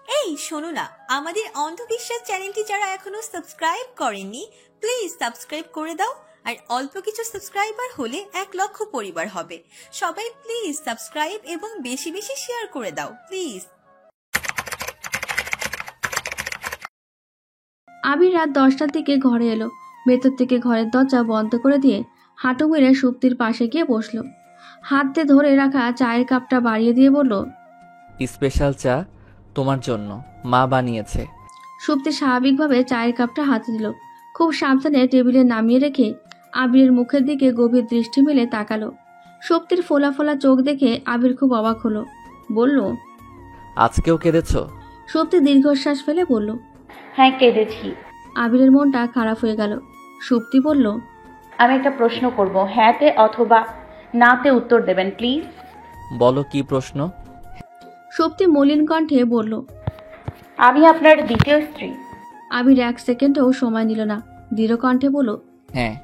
এই শোনো না, আমাদের অন্ধবিশ্বাস চ্যানেলটি যারা এখনো সাবস্ক্রাইব করেননি প্লিজ সাবস্ক্রাইব করে দাও। আর অল্প কিছু সাবস্ক্রাইবার হলে 1,00,000 পরিবার হবে। সবাই প্লিজ সাবস্ক্রাইব এবং বেশি বেশি শেয়ার করে দাও প্লিজ। আবির রাত 10টার দিকে ঘরে এলো। ভেতর থেকে ঘরের দরজা বন্ধ করে দিয়ে হাঁটু মেরে সুপ্তির পাশে গিয়ে বসলো। হাতে ধরে রাখা চায়ের কাপটা বাড়িয়ে দিয়ে বলল, স্পেশাল চা তোমার জন্য, মা বানিয়েছে। সুপ্তি স্বাভাবিকভাবে চায়ের কাপটা হাতে দিল। খুব সাবধানে টেবিলে নামিয়ে রেখে আবিরের মুখের দিকে গভীর দৃষ্টি মেলে তাকালো। সুপ্তির ফোলা ফোলা চোখ দেখে আবির খুব অবাক হলো। বলল, আজকেও কেঁদেছ? সুপ্তি দীর্ঘশ্বাস ফেলে বলল, হ্যাঁ কেঁদেছি। আবিরের মনটা খারাপ হয়ে গেল। সুপ্তি বলল, আমি একটা প্রশ্ন করব, হ্যাঁতে অথবা নাতে উত্তর দেবেন প্লিজ। বলো কি প্রশ্ন? সুপ্তি মলিন কণ্ঠে বলল, আমি আপনার দ্বিতীয় স্ত্রী। আবির 1 সেকেন্ডও সময় নিল না, দৃঢ় কণ্ঠে বলল, হ্যাঁ।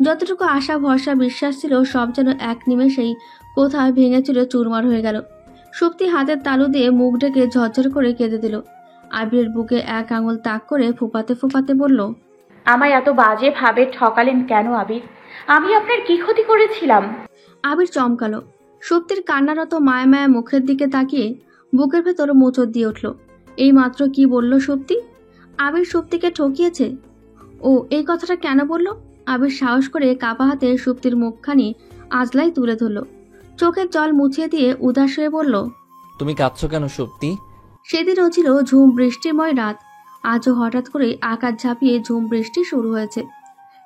যতটুকু আশা ভরসা বিশ্বাস ছিল সব যেন এক নিমেষেই কোথায় ভেঙেছিল, চুরমার হয়ে গেল। সুপ্তি হাতের তালু দিয়ে মুখ ঢেকে ঝরঝর করে কেঁদে দিল। আবিরের বুকে 1 আঙুল তাক করে ফুপাতে ফুপাতে বলল, আমায় এত বাজে ভাবে ঠকালেন কেন আবির? আমি আপনার কি ক্ষতি করেছিলাম? আবির চমকালো। সুপ্তির কান্নারত মায়া মায়া মুখের দিকে তাকিয়ে বুকের ভেতর মোচড় দিয়ে উঠল। এই মাত্র কি বলল সুপ্তি? আবির সুপ্তিকে ঠকিয়েছে? ও এই কথাটা কেন বলল? আবির সাহস করে কাপা হাতে সুপ্তির মুখখানি আজলাই তুলে ধরল। চোখের জল মুছিয়ে দিয়ে উদাস হয়ে বলল, তুমি কাঁদছো কেন সুপ্তি? সেদিনও ছিল ঝুম বৃষ্টিময় রাত, আজও হঠাৎ করে আকাশ ঝাঁপিয়ে ঝুম বৃষ্টি শুরু হয়েছে।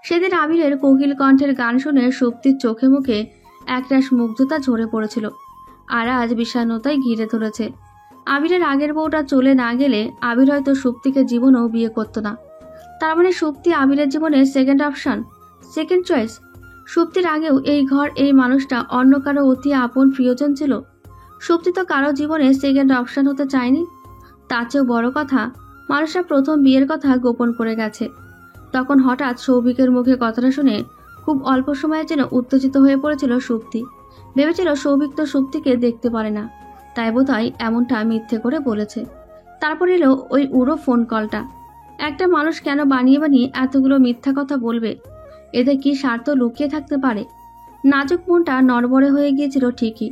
সেদিন আবিরের কোকিল কণ্ঠের গান শুনে সুপ্তির চোখে মুখে একরাশ মুগ্ধতা ঝরে পড়েছিল, আর আজ বিষণ্ণতায় ঘিরে ধরেছে। আবিরের আগের বউটা চলে না গেলে আবির হয়তো সুপ্তিকে জীবনেও বিয়ে করতো না। তার মানে সুপ্তি আবিরের জীবনে সেকেন্ড অপশন, সেকেন্ড চয়েস। সুপ্তির আগেও এই ঘর, এই মানুষটা অন্য কারো অতি আপন প্রিয়জন ছিল। সুপ্তি তো কারো জীবনে সেকেন্ড অপশন হতে চায়নি। তার চেয়েও বড় কথা, মানুষটা প্রথম বিয়ের কথা গোপন করে গেছে। তখন হঠাৎ সৌভিকের মুখে কথাটা শুনে খুব অল্প সময়ের জন্য উত্তেজিত হয়ে পড়েছিল সুপ্তি। ভেবেছিল সৌভিক তো সুপ্তিকে দেখতে পারে না, তাই বোধহয় এমনটা মিথ্যে করে বলেছে। তারপর এলো ওই উড়ো ফোন কলটা। একটা মানুষ কেন বানিয়ে বানিয়ে এতগুলো মিথ্যা কথা বলবে? এতে কি স্বার্থ লুকিয়ে থাকতে পারে? নাজুক মনটা নড়বড়ে হয়ে গিয়েছিল ঠিকই,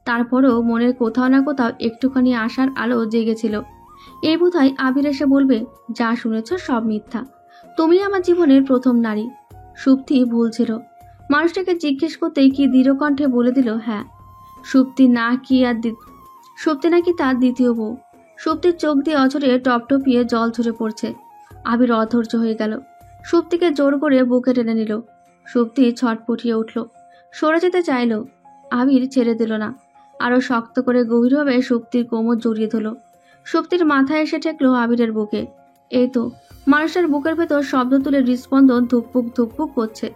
তারপরেও মনের কোথাও না কোথাও একটুখানি আশার আলো জেগেছিল। এই বোধহয় আবির এসে বলবে, যা শুনেছ সব মিথ্যা, তুমি আমার জীবনের প্রথম নারী। সুপ্তি ভুল ছিল। মানুষটাকে জিজ্ঞেস করতেই কি দৃঢ় কণ্ঠে বলে দিল, হ্যাঁ, সুপ্তি নাকি তার দ্বিতীয় বউ। সুপ্তির চোখ দিয়ে অঝরে টপটপিয়ে জল ঝরে পড়ছে। আবির অধৈর্য হয়ে গেল। সুপ্তিকে জোর করে বুকে টেনে নিল। সুপ্তি ছটপটিয়ে উঠল, সরে যেতে চাইল। আবির ছেড়ে দিল না, আরো শক্ত করে গভীরভাবে সুপ্তির কোমর জড়িয়ে ধরল। সুপ্তির মাথায় এসে ঠেকলো আবিরের বুকে। এই তো মানুষটার বুকের ভেতর শব্দ তুলে হৃদস্পন্দন ধুকপুক ধুকপুক করছে।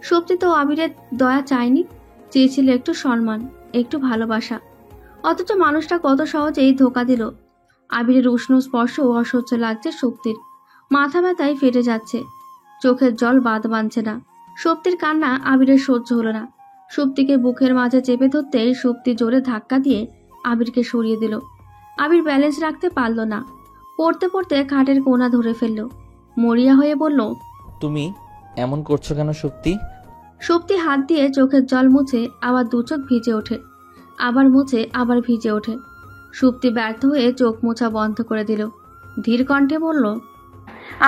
সুপ্তি তো আবিরের দয়া চায়নি, চেয়েছিল একটু সম্মান, একটু ভালোবাসা। অথচ মানুষটা কত সহজেই ধোকা দিল। আবিরের উষ্ণ স্পর্শ অসহ্য লাগছে সুপ্তির। মাথা ব্যথায় ফেটে যাচ্ছে, চোখের জল বাদ বাঁধছে না। সুপ্তির কান্না আবিরের সহ্য হলো না। সুপ্তিকে বুকের মাঝে চেপে ধরতেই সুপ্তি জোরে ধাক্কা দিয়ে আবিরকে সরিয়ে দিল। আবির ব্যালেন্স রাখতে পারল না, পড়তে পড়তে খাটের কোণা ধরে ফেলল। মরিয়া হয়ে বলল, তুমি এমন করছো কেন সুপ্তি? সুপ্তি হাত দিয়ে চোখের জল মুছে আবার 2 চোখ ভিজে ওঠে, আবার মুছে আবার ভিজে ওঠে। সুপ্তি ব্যর্থ হয়ে চোখ মোছা বন্ধ করে দিল। ধীর কণ্ঠে বলল,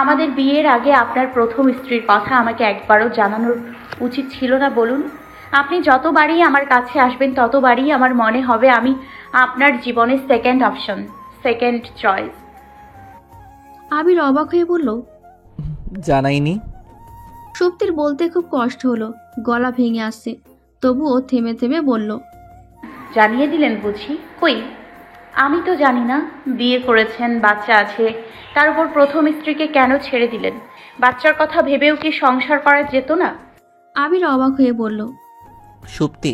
আমাদের বিয়ের আগে আপনার প্রথম স্ত্রীর কথা আমাকে একবারও জানানোর উচিত ছিল না বলুন? আপনি যতবারই আমার কাছে আসবেন ততবারই আমার মনে হবে আমি আপনার জীবনের সেকেন্ড অপশন, সেকেন্ড চয়েস। আবির অবাক হয়ে বলল, জানাইনি। সুপ্তির বলতে খুব কষ্ট হলো, গলা ভেঙে আসছে, তবুও থেমে থেমে বলল, জানিয়ে দিলেন বুঝি? কই, আমি তো জানি না। বিয়ে করেছেন, বাচ্চা আছে, তার উপর প্রথম স্ত্রীকে কেন ছেড়ে দিলেন? বাচ্চার কথা ভেবেও কি সংসার করা যেত না? আবির অবাক হয়ে বলল, সুপ্তি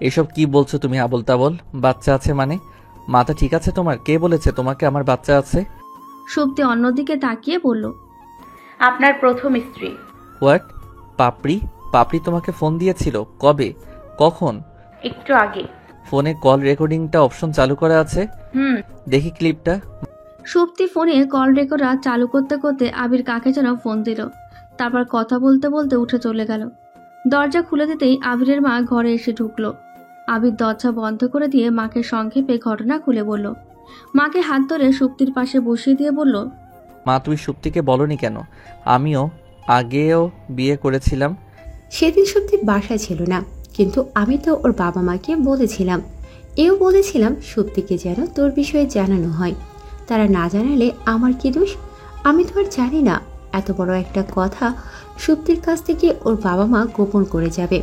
এসব কি বলছো তুমি আবোল তাবোল? বাচ্চা আছে মানে? মাথা ঠিক আছে তোমার? কে বলেছে তোমাকে আমার বাচ্চা আছে? সুপ্তি অন্যদিকে তাকিয়ে বলল, আপনার প্রথম স্ত্রী। হোয়াট? পাপড়ি? পাপড়ি তোমাকে ফোন দিয়েছিল? কবে? কখন? একটু আগে। ফোনে কল রেকর্ডিংটা অপশন চালু করা আছে? হুম। দেখি ক্লিপটা। সুপ্তি ফোনে কল রেকর্ডার চালু করতে করতে আবির কাকে যেন ফোন দিল। তারপর কথা বলতে বলতে উঠে চলে গেল। দরজা খুলে দিতেই আবিরের মা ঘরে এসে ঢুকলো। আবির দরজা বন্ধ করে দিয়ে মাকে সংক্ষেপে ঘটনা খুলে বলল। মাকে হাত ধরে সুপ্তির পাশে বসিয়ে দিয়ে বলল, মা তুমি সুপ্তিকে বলনি কেন? আমিও আগেও বিয়ে করেছিলাম। সেদিন সুপ্তি বাসায় ছিল না, কিন্তু আমি তো ওর বাবা মাকে বলেছিলাম, এও বলেছিলাম সুপ্তিকে যেন তোর বিষয়ে জানানো হয়। তারা না জানালে আমার কি দোষ? আমি তো আর জানি না এত বড় একটা কথা সুপ্তির কাছ থেকে ওর বাবা মা গোপন করে যাবে।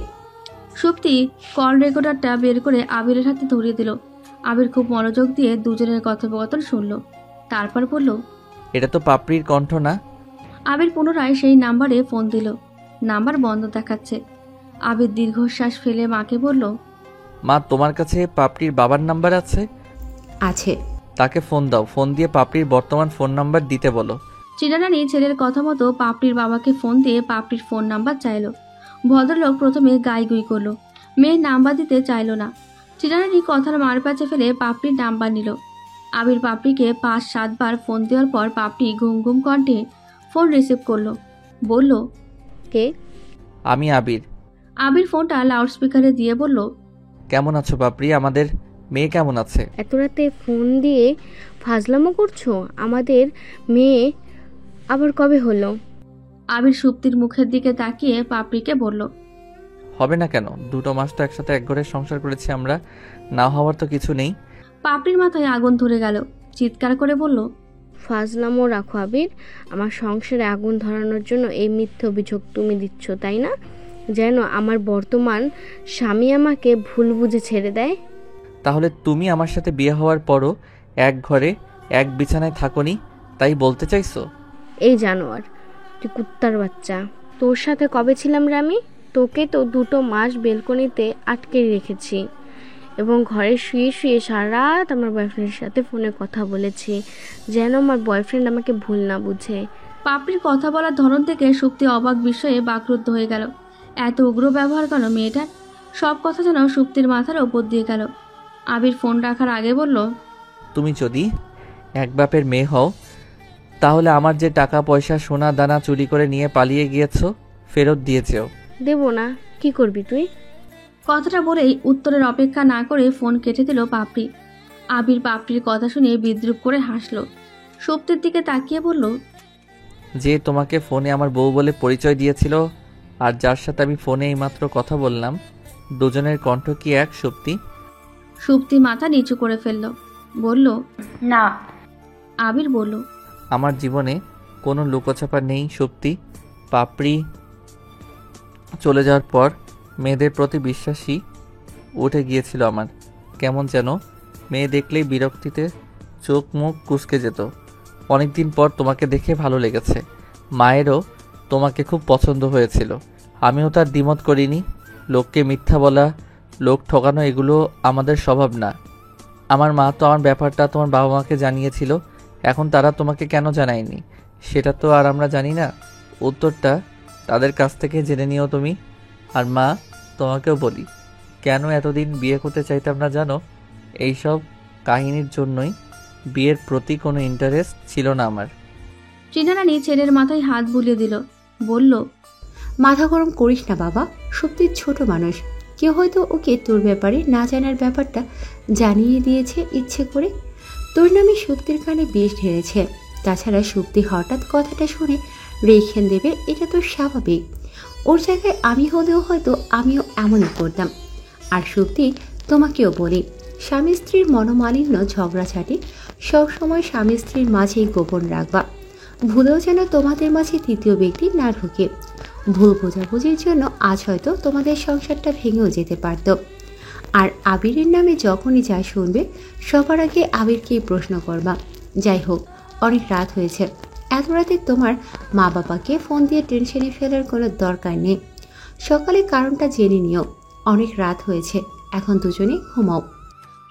সুপ্তি কল রেকর্ডারটা বের করে আবিরের হাতে ধরিয়ে দিল। আবির খুব মনোযোগ দিয়ে দুজনের কথোপকথন শুনল। তারপর বলল, এটা তো পাপড়ির কণ্ঠ না? আবির পুনরায় সেই নাম্বারে ফোন দিল। নাম্বার বন্ধ দেখাচ্ছে। আবির দীর্ঘশ্বাস ফেলে মাকে বলল, মা তোমার কাছে পাপড়ির বাবার নাম্বার আছে? আছে। তাকে ফোন দাও, ফোন দিয়ে পাপড়ির বর্তমান ফোন নাম্বার দিতে বলো। চিনারানী ছেলের কথা মতো পাপড়ির বাবাকে ফোন দিয়ে পাপড়ির ফোন নাম্বার চাইল। ভদ্রলোক প্রথমে গাইগুই করলো, মেয়ের নাম্বার দিতে চাইল না। চিনারানী কথার মার প্যাচে ফেলে পাপড়ির নাম্বার নিল। আবির পাপড়িকে 5-7 বার ফোন দেওয়ার পর পাপড়ি ঘুম ঘুম কণ্ঠে ফোন রিসিভ করলো। বলল, কে? আমি আবির। আবির ফোনটা লাউডস্পিকারে দিয়ে বলল, কেমন আছো পাপড়ি? আমাদের মেয়ে কেমন আছে? এত রাতে ফোন দিয়ে ফাজলামো করছো? আমাদের মেয়ে আবার কবে হলো? আবির সুপ্তির মুখের দিকে তাকিয়ে পাপড়িকে বলল, হবে না কেন? 2 মাস তো একসাথে এক ঘরে সংসার করেছি আমরা, না হওয়ার তো কিছু নেই। পাপড়ির মাথায় আগুন ধরে গেল। চিৎকার করে বলল, ফাজলামো রাখো আবির। আমার সংসারে আগুন ধরানোর জন্য এই মিথ্যে অভিযোগ তুমি দিচ্ছ, তাই না? যেন আমার বর্তমান স্বামী আমাকে ভুল বুঝে ছেড়ে দেয়। তাহলে তুমি আমার সাথে বিয়ে হওয়ার পরও এক ঘরে এক বিছানায় থাকোনি, তাই বলতে চাইছো? এই জানোয়ার, তুই কুত্তার বাচ্চা। তোর সাথে কবে ছিলাম রে আমি? তোকে তো 2 মাস বেলকনিতে আটকে রেখেছি এবং ঘরে শুয়ে শুয়ে সারা রাত আমার বয়ফ্রেন্ডের সাথে ফোনে কথা বলেছি, যেন আমার বয়ফ্রেন্ড আমাকে ভুল না বুঝে। পাপড়ির কথা বলার ধরন থেকে সুপ্তি অবাক বিষয়ে বাকরুদ্ধ হয়ে গেল। এত উগ্র ব্যবহার কেন মেয়েটার? সব কথা যেন সুপ্তির মাথার ওপর দিয়ে গেল। আবির ফোন রাখার আগে বলল, তুমি যদি এক বাপের মেয়ে হও, তাহলে আমার যে টাকা পয়সা সোনা দানা চুরি করে নিয়ে পালিয়ে গিয়েছো ফেরত দিয়ে যেও। দেবো না? কি করবি তুই? কথাটা বলেই উত্তরের অপেক্ষা না করে ফোন কেটে দিল পাপড়ি। আবির পাপড়ির কথা শুনে বিদ্রুপ করে হাসল। সুপ্তির দিকে তাকিয়ে বলল, যে তোমাকে ফোনে আমার বউ বলে পরিচয় দিয়েছিল আর যার সাথে আমি ফোনে এইমাত্র কথা বললাম, দুজনের কণ্ঠ কি এক সুপ্তি? সুপ্তি মাথা নিচু করে ফেলল। বলল, না। আবির বলল, আমার জীবনে কোনো লুকোচাপা নেই সুপ্তি। পাপড়ি চলে যাওয়ার পর মেয়েদের প্রতি বিশ্বাসই উঠে গিয়েছিল আমার। কেমন যেন মেয়ে দেখলেই বিরক্তিতে চোখ মুখ কুঁচকে যেত। অনেকদিন পর তোমাকে দেখে ভালো লেগেছে। মায়েরও তোমাকে খুব পছন্দ হয়েছিল। আমিও তার দ্বিমত করিনি। লোককে মিথ্যা বলা, লোক ঠকানো এগুলো আমাদের স্বভাব না। আমার মা তো আমার ব্যাপারটা তোমার বাবা মাকে জানিয়েছিল, এখন তারা তোমাকে কেন জানায়নি সেটা তো আর আমরা জানি না। উত্তরটা তাদের কাছ থেকে জেনে নিও তুমি। আর মা, তোমাকেও বলি, কেন এতদিন বিয়ে করতে চাইতাম না জানো? এইসব কাহিনীর জন্যই। বিয়ের প্রতি কোনো ইন্টারেস্ট ছিল না আমার। চিনারানী ছেলের মাথায় হাত বুলিয়ে দিল। বলল, মাথা গরম করিস না বাবা, সুপ্তির ছোট মানুষ, কেউ হয়তো ওকে তোর ব্যাপারে না জানার ব্যাপারটা জানিয়ে দিয়েছে ইচ্ছে করে। তোর নামে সুপ্তির কানে বিষ ঢেলেছে। তাছাড়া সুপ্তি হঠাৎ কথাটা শুনে রেখে দেবে, এটা তো স্বাভাবিক। ওর জায়গায় আমি হলেও হয়তো আমিও এমনই করতাম। আর সুপ্তি, তোমাকেও বলি, স্বামী স্ত্রীর মনোমালিন্য ঝগড়াঝাটি সবসময় স্বামী স্ত্রীর মাঝেই গোপন রাখবা। ভুলেও যেন তোমাদের মাঝে তৃতীয় ব্যক্তি না ঢুকে। ভুল বোঝাবুঝির জন্য আজ হয়তো তোমাদের সংসারটা ভেঙেও যেতে পারত। আর আবিরের নামে যখনই যা শুনবে সবার আগে আবিরকেই প্রশ্ন করবা। যাই হোক, অনেক রাত হয়েছে। এত রাতে তোমার মা বাবাকে ফোন দিয়ে টেনশনে ফেলার কোনো দরকার নেই। সকালে কারণটা জেনে নিও। অনেক রাত হয়েছে, এখন দুজনে ঘুমাও।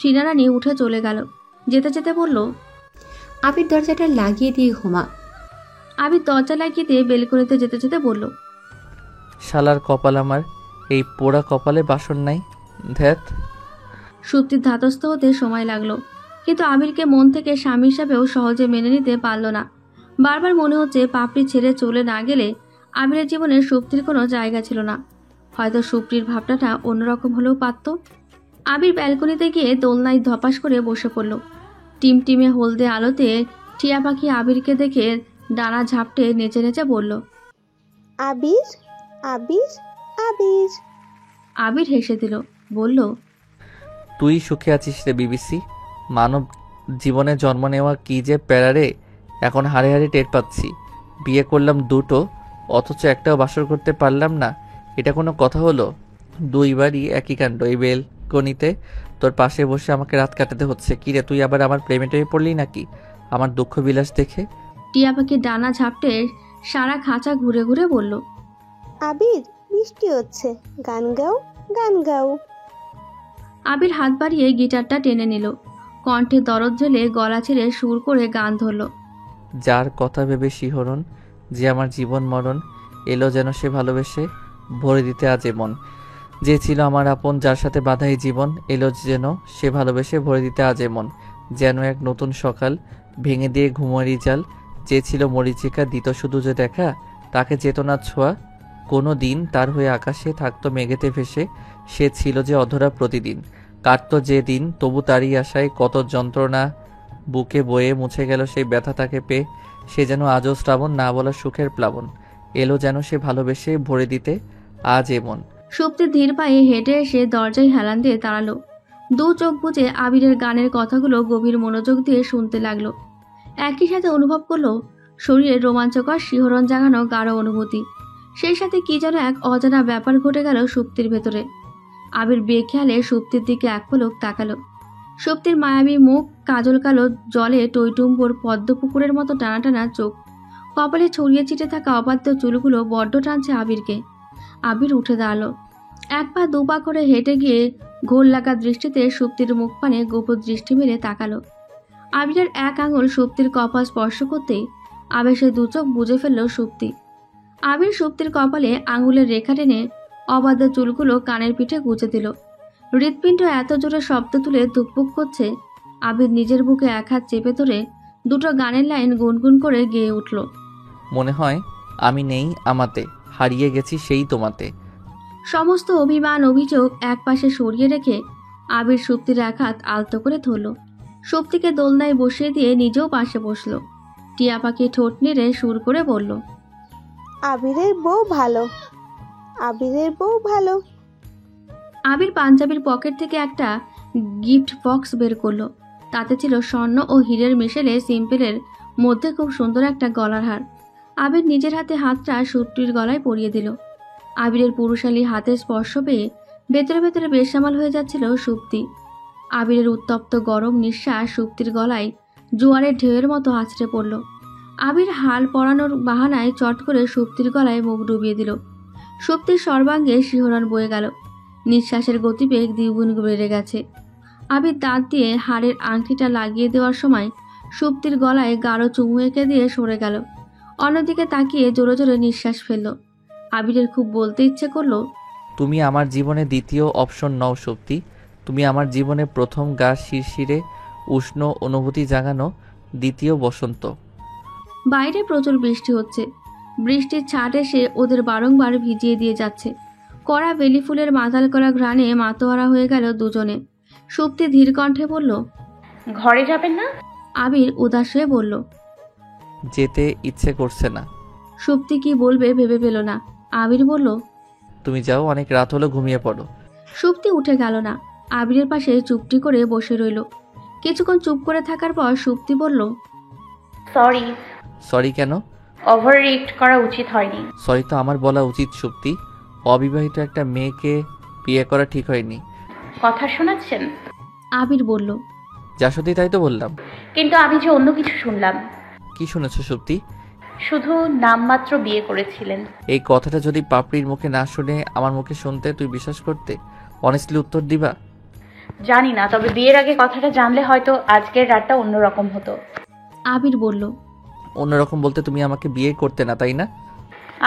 চিনারানী উঠে চলে গেল। যেতে যেতে বলল, আবির দরজাটা লাগিয়ে দিয়ে ঘুমা। আবির দরজা লাগিয়ে দিয়ে বেলকনিতে যেতে যেতে বলল, শালার কপাল আমার, এই পোড়া কপালে বাসন নাই। ধ্যাত। সুপ্তির ধাতস্থ হতে সময় লাগলো। কিন্তু আবিরকে মন থেকে স্বামী হিসাবেও সহজে মেনে নিতে পারল না। বারবার মনে হচ্ছে পাপড়ি ছেড়ে চলে না গেলে আবিরের জীবনে সুপ্তির কোনো জায়গা ছিল না। হয়তো সুপ্রির ভাবনাটা অন্যরকম হলেও পারত। আবির ব্যালকনিতে গিয়ে দোলনায় ধপাস করে বসে পড়ল। টিমটিমে হলদে আলোতে টিয়া পাখি আবিরকে দেখে ডানা ঝাপটে নেচে নেচে বলল, আবির, আবির, আবির। আবির হেসে দিল, বলল, তুই সুখে আছিস রে বিবিসি। মানব জীবনে জন্ম নেওয়া কি যে প্যারারে, এখন হাড়ে হাড়ে টের পাচ্ছি। বিয়ে করলাম দুটো, অথচ একটাও বাসর করতে পারলাম না। এটা কোনো কথা হলো? দুইবারই একই কাণ্ড। এই বেলকনিতে তোর পাশে বসে আমাকে রাত কাটাতে হচ্ছে। কি রে, তুই আবার আমার প্রেমে টেমে পড়লি নাকি আমার দুঃখ বিলাস দেখে? টিয়া পাখি ডানা ঝাপটে সারা খাঁচা ঘুরে ঘুরে বলল, আবির, বৃষ্টি হচ্ছে, গান গাও, গান গাও। আবির হাত বাড়িয়ে গিটারটা টেনে নিল, কণ্ঠে দরদ ঝেলে গলা ছেড়ে সুর করে গান ধরল। যার কথা ভেবে শিহরণ, যে আমার জীবন মরণ, এলো যেন সে ভালোবেসে ভরে দিতে আজ মন। যে ছিল আমার আপন, যার সাথে বাঁধা এই জীবন, এলো যেন সে ভালোবেসে ভরে দিতে আজ মন। যেন এক নতুন সকাল, ভেঙে দিয়ে ঘুমারি জাল। যে ছিল মরিচিকা, দিত শুধু যে দেখা, তাকে চেতনা ছোঁয়া কোনো দিন। তার হয়ে আকাশে থাকতো মেঘেতে ভেসে, সে ছিল যে অধরা প্রতিদিন। কাটতো যে দিন, তবু তারই আশায় কত যন্ত্রণা বুকে বয়ে মুছে গেল সেই ব্যথা তাকে পেয়ে। সে যেন আজও শ্রাবণ, না বলা সুখের প্লাবন। এলো যেন সে ভালোবেসে ভরে দিতে আজ এমন। সুপ্তি ধীর পায়ে হেঁটে এসে দরজায় হেলান দিয়ে দাঁড়ালো। দু চোখ বুজে আবিরের গানের কথাগুলো গভীর মনোযোগ দিয়ে শুনতে লাগলো। একই সাথে অনুভব করলো শরীরে রোমাঞ্চকর শিহরণ জাগানো গাঢ় অনুভূতি। সেই সাথে কি যেন এক অজানা ব্যাপার ঘটে গেল সুপ্তির ভেতরে। আবির বেখেয়ালে সুপ্তির দিকে এক পলক তাকালো। সুপ্তির মায়াবী মুখ, কাজল কালো জলে টইটুম্বর পদ্মপুকুরের মতো টানা টানা চোখ, কপালে ছড়িয়ে ছিটে থাকা অবাধ্য চুলগুলো বড্ড টানছে আবিরকে। আবির উঠে দাঁড়ালো, এক পা দু পা করে হেঁটে গিয়ে ঘোর লাগা দৃষ্টিতে সুপ্তির মুখ পানে গোপন দৃষ্টি মেলে তাকালো। আবিরের এক আঙুল সুপ্তির কপাল স্পর্শ করতেই আবেশে দু চোখ বুজে ফেলল সুপ্তি। আবির সুপ্তির কপালে আঙুলের রেখা টেনে অবাধ্য চুলগুলো কানের পিঠে গুঁজে দিল। হৃৎপিণ্ড এত জোরে শব্দ তুলে ধুকপুক করছে। আবির নিজের বুকে এক হাত চেপে ধরে দুটো গানের লাইন গুনগুন করে গেয়ে উঠল। মনে হয় আমি নেই আমাতে, হারিয়ে গেছি সেই তোমাতে। সমস্ত অভিমান অভিযোগ একপাশে সরিয়ে রেখে আবির সুপ্তির এক হাত আলতো করে ধরল। সুপ্তিকে দোলনায় বসিয়ে দিয়ে নিজেও পাশে বসলো। টিয়া পাখি ঠোঁট নেড়ে সুর করে বলল, আবিরের বউ ভালো, আবিরের বউ ভালো। আবির পাঞ্জাবির পকেট থেকে একটা গিফট বক্স বের করলো। তাতে ছিল স্বর্ণ ও হীরের মিশেলে সিম্পলের মধ্যে খুব সুন্দর একটা গলার হার। আবির নিজের হাতে হাতটা সুপ্তির গলায় পরিয়ে দিল। আবিরের পুরুষালী হাতের স্পর্শ পেয়ে ভেতরে ভেতরে বেসামাল হয়ে যাচ্ছিল সুপ্তি। আবিরের উত্তপ্ত গরম নিঃশ্বাস সুপ্তির গলায় জোয়ারের ঢেউয়ের মতো আছড়ে পড়ল। আবির হাল পরানোর বাহানায় চট করে সুপ্তির গলায় মুখ ডুবিয়ে দিল। সুপ্তির সর্বাঙ্গে শিহরণ বয়ে গেল। নিঃশ্বাসের গতিবেগ দ্বিগুণ বেড়ে গেছে। আবির দাঁত দিয়ে হাড়ের আংটিটা লাগিয়ে দেওয়ার সময় সুপ্তির গলায় গাঢ় চুমু এঁকে দিয়ে সরে গেল। অন্যদিকে তাকিয়ে জোরে জোরে নিঃশ্বাস ফেলল। আবিরের খুব বলতে ইচ্ছে করলো, তুমি আমার জীবনে দ্বিতীয় অপশন নও শক্তি। তুমি আমার জীবনে প্রথম গা শিরশিরে উষ্ণ অনুভূতি জাগানো দ্বিতীয় বসন্ত। বাইরে প্রচুর বৃষ্টি হচ্ছে। বৃষ্টির ছাট এসে ওদের বারংবার ভিজিয়ে দিয়ে যাচ্ছে। কড়া বেলি ফুলের মাতাল করা ঘ্রাণে মাতোয়ারা হয়ে গেল দুজনে। সুপ্তি ধীর কণ্ঠে বলল, ঘরে যাবেন না? আবির উদাস হয়ে বলল। যেতে ইচ্ছে করছে না। সুপ্তি কি বলবে ভেবে পেল না। আবির বলল, তুমি যাও, অনেক রাত হলো, ঘুমিয়ে পড়ো। সুপ্তি উঠে গেল না। আবিরের পাশে চুপটি করে বসে রইল। কিছুক্ষণ চুপ করে থাকার পর সুপ্তি বলল, সরি। সরি কেন? ওভার রিয়েক্ট করা উচিত হয়নি। সরি তো আমার বলা উচিত শক্তি। অবিবাহিত একটা মেয়েকে বিয়ে করা ঠিক হয়নি। কথা শোনাচ্ছেন? আবির বলল, যা সত্যি তাই তো বললাম। কিন্তু আমি যে অন্য কিছু শুনলাম। কি শুনেছো শক্তি? শুধু নামমাত্র বিয়ে করেছিলেন। এই কথাটা যদি পাপড়ির মুখে না শুনে আমার মুখে শুনতে, তুই বিশ্বাস করতে? অনেস্টলি উত্তর দিবা? জানি না, তবে বিয়ের আগে কথাটা জানলে হয়তো আজকের রাতটা অন্যরকম হতো। আবির বলল, অন্যরকম বলতে তুমি আমাকে বিয়ে করতে না, তাই না?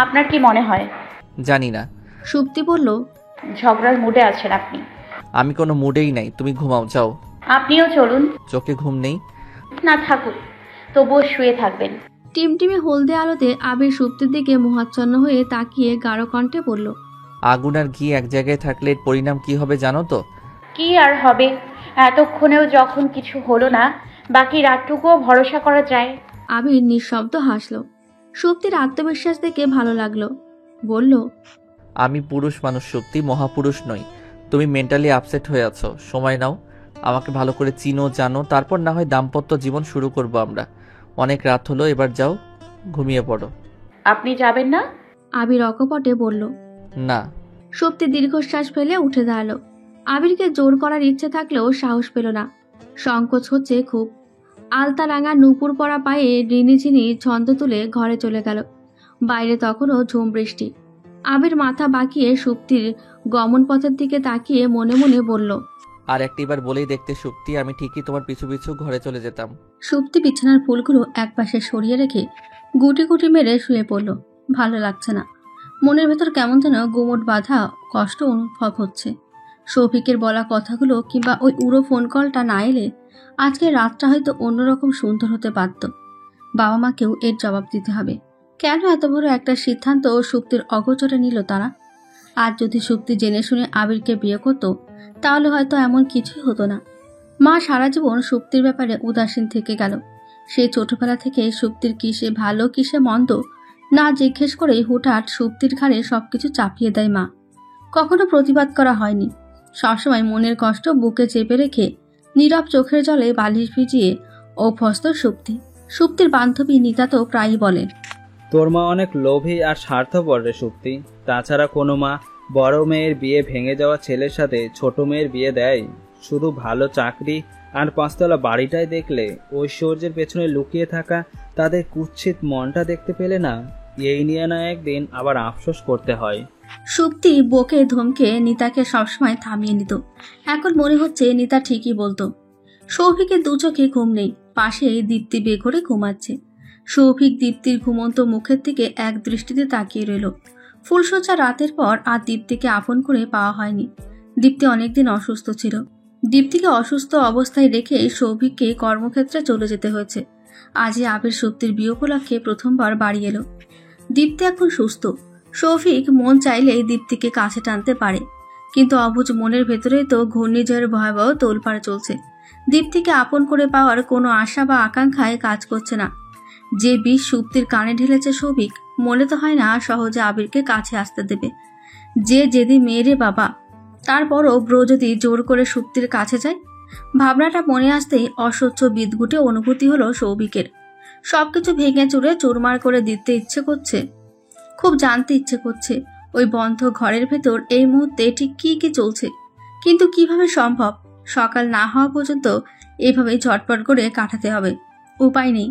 আপনার কি মনে হয়? জানি না। সুপ্তি বলল, ঝগড়ার মুডে আছেন আপনি। আমি কোনো মুডেই নাই, তুমি ঘুমাও, যাও। আপনিও চলুন। চোখে ঘুম নেই? না থাকুন, তবুও শুয়ে থাকবেন। টিমটিমে হলদে আলোতে আবির সুপ্তির দিকে মোহাচ্ছন্ন হয়ে তাকিয়ে গাঢ় কণ্ঠে বলল, আগুন আর ঘি এক জায়গায় থাকলে এর পরিণাম কি হবে জানো তো? কি আর হবে, এতক্ষণেও যখন কিছু হলো না, বাকি রাতটুকুও ভরসা করা যায়। আবির নিঃশব্দ হাসল। সুপ্তির আত্মবিশ্বাস দেখে ভালো লাগলো। বলল, আমি পুরুষ মানুষ সত্যি, মহাপুরুষ নই। তুমি মেন্টালি আপসেট হয়ে আছো, সময় নাও, আমাকে ভালো করে চিনো জানো, তারপর না হয় দাম্পত্য জীবন শুরু করব আমরা। অনেক রাত হলো, এবার যাও, ঘুমিয়ে পড়ো। আপনি যাবেন না? আবির অকপটে বলল। না। সুপ্তি দীর্ঘশ্বাস ফেলে উঠে দাঁড়ালো। আবিরকে জোর করার ইচ্ছে থাকলেও সাহস পেল না। সংকোচ হচ্ছে খুব। আলতা রাঙা নুপুর পরা পায়ে রিনিঝিনি ছন্দ তুলে ঘরে চলে গেল। বাইরে তখনও ঝুম বৃষ্টি। আবির মাথা বাঁকিয়ে সুপ্তির গমন পথের দিকে তাকিয়ে মনে মনে বলল, আর একটিবার বলেই দেখতে সুপ্তি, আমি ঠিকই তোমার পিছু পিছু ঘরে চলে যেতাম। সুপ্তি বিছানার ফুলগুলো একপাশে সরিয়ে রেখে গুটি গুটি মেরে শুয়ে পড়ল। ভালো লাগছে না। মনের ভেতর কেমন যেন গুমট বাঁধা কষ্ট অনুভব হচ্ছে। শৌভিকের বলা কথাগুলো কিংবা ওই উড়ো ফোন কলটা না এলে আজকে রাতটা হয়তো অন্যরকম সুন্দর হতে পারত। বাবা মাকেও এর জবাব দিতে হবে। কেন এত বড় একটা সিদ্ধান্ত সুপ্তির অগোচরে নিল তারা? আর যদি সুপ্তি জেনে শুনে আবিরকে বিয়ে করত, তাহলে হয়তো এমন কিছুই হতো না। মা সারা জীবন সুপ্তির ব্যাপারে উদাসীন থেকে গেল। সেই ছোটবেলা থেকে সুপ্তির কিসে ভালো কিসে মন্দ না জিজ্ঞেস করেই হুটহাট সুপ্তির ঘাড়ে সবকিছু চাপিয়ে দেয় মা। কখনো প্রতিবাদ করা হয়নি। সবসময় মনের কষ্ট বুকে চেপে রেখে নীরব চোখের জলে বালিশ ভিজিয়ে অভ্যস্ত সুপ্তি। সুপ্তির বান্ধবী নিতা তো প্রায়ই বলেন, তোর মা অনেক লোভী আর স্বার্থপর রে সুপ্তি। তাছাড়া কোনো মা বড় মেয়ের বিয়ে ভেঙে যাওয়া ছেলের সাথে ছোট মেয়ের বিয়ে দেয়? শুধু ভালো চাকরি আর পাঁচতলা বাড়িটাই দেখলে ঐশ্বর্যের পেছনে লুকিয়ে থাকা তাদের কুৎসিত মনটা দেখতে পেলে না? এই নিয়ে না একদিন আবার আফসোস করতে হয়। সুপ্তি বকে ধমকে নিতাকে সবসময় থামিয়ে নিত। এখন মনে হচ্ছে নিতা ঠিকই বলতো। সৌভিকের দু চোখে ঘুম নেই। পাশে দীপ্তি বেঘরে ঘুমাচ্ছে। সৌভিক দীপ্তির ঘুমন্ত মুখের দিকে এক দৃষ্টিতে তাকিয়ে রইল। ফুলসজ্জা রাতের পর আর দীপ্তিকে আপন করে পাওয়া হয়নি। দীপ্তি অনেকদিন অসুস্থ ছিল। দীপ্তিকে অসুস্থ অবস্থায় রেখে সৌভিককে কর্মক্ষেত্রে চলে যেতে হয়েছে। আজই আবির সুপ্তির বিয়ে উপলক্ষে প্রথমবার বাড়ি এলো। দীপ্তি এখন সুস্থ। সৌভিক মন চাইলেই দীপ্তিকে কাছে টানতে পারে, কিন্তু অবুঝ মনের ভেতরেই তো ঘূর্ণিঝড়ের ভয়াবহ তোলপাড় চলছে। দীপ্তিকে আপন করে পাওয়ার কোনো আশা বা আকাঙ্ক্ষায় কাজ করছে না। যে বিষ সুপ্তির কানে ঢেলেছে সৌভিক, মনে তো হয় না সহজে আবিরকে কাছে আসতে দেবে। যে যেদি মেয়েরে বাবা, তারপরও ব্রো যদি জোর করে সুপ্তির কাছে যায়। ভাবনাটা মনে আসতেই অসহ্য বিদঘুটে অনুভূতি হলো সৌভিকের। সবকিছু ভেঙে চুরে চুরমার করে দিতে ইচ্ছে করছে। খুব জানতে ইচ্ছে করছে ওই বন্ধ ঘরের ভেতর এই মুহূর্তে ঠিক কি কি চলছে, কিন্তু কিভাবে সম্ভব? সকাল না হওয়া পর্যন্ত এভাবেই ঝটপট করে কাটাতে হবে। উপায় নেই।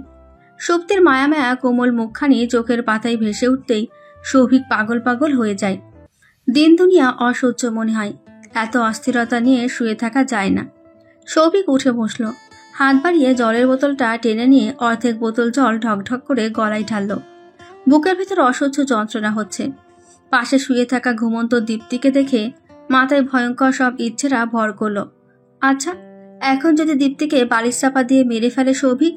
সুপ্তির মায়া মায়া কোমল মুখখানি চোখের পাতায় ভেসে উঠতেই সৌভিক পাগল পাগল হয়ে যায়। দিন দুনিয়া অসহ্য মনে হয়। এত অস্থিরতা নিয়ে শুয়ে থাকা যায় না। সৌভিক উঠে বসল। হাত বাড়িয়ে জলের বোতলটা টেনে নিয়ে অর্ধেক বোতল জল ঢকঢক করে গলায় ঢালল। বুকের ভেতর অসহ্য যন্ত্রণা হচ্ছে। পাশে শুয়ে থাকা ঘুমন্ত দীপ্তিকে দেখে মাথায় ভয়ঙ্কর সব ইচ্ছেরা ভর করল। আচ্ছা, এখন যদি দীপ্তিকে বালিশ চাপা দিয়ে মেরে ফেলে সৌভিক,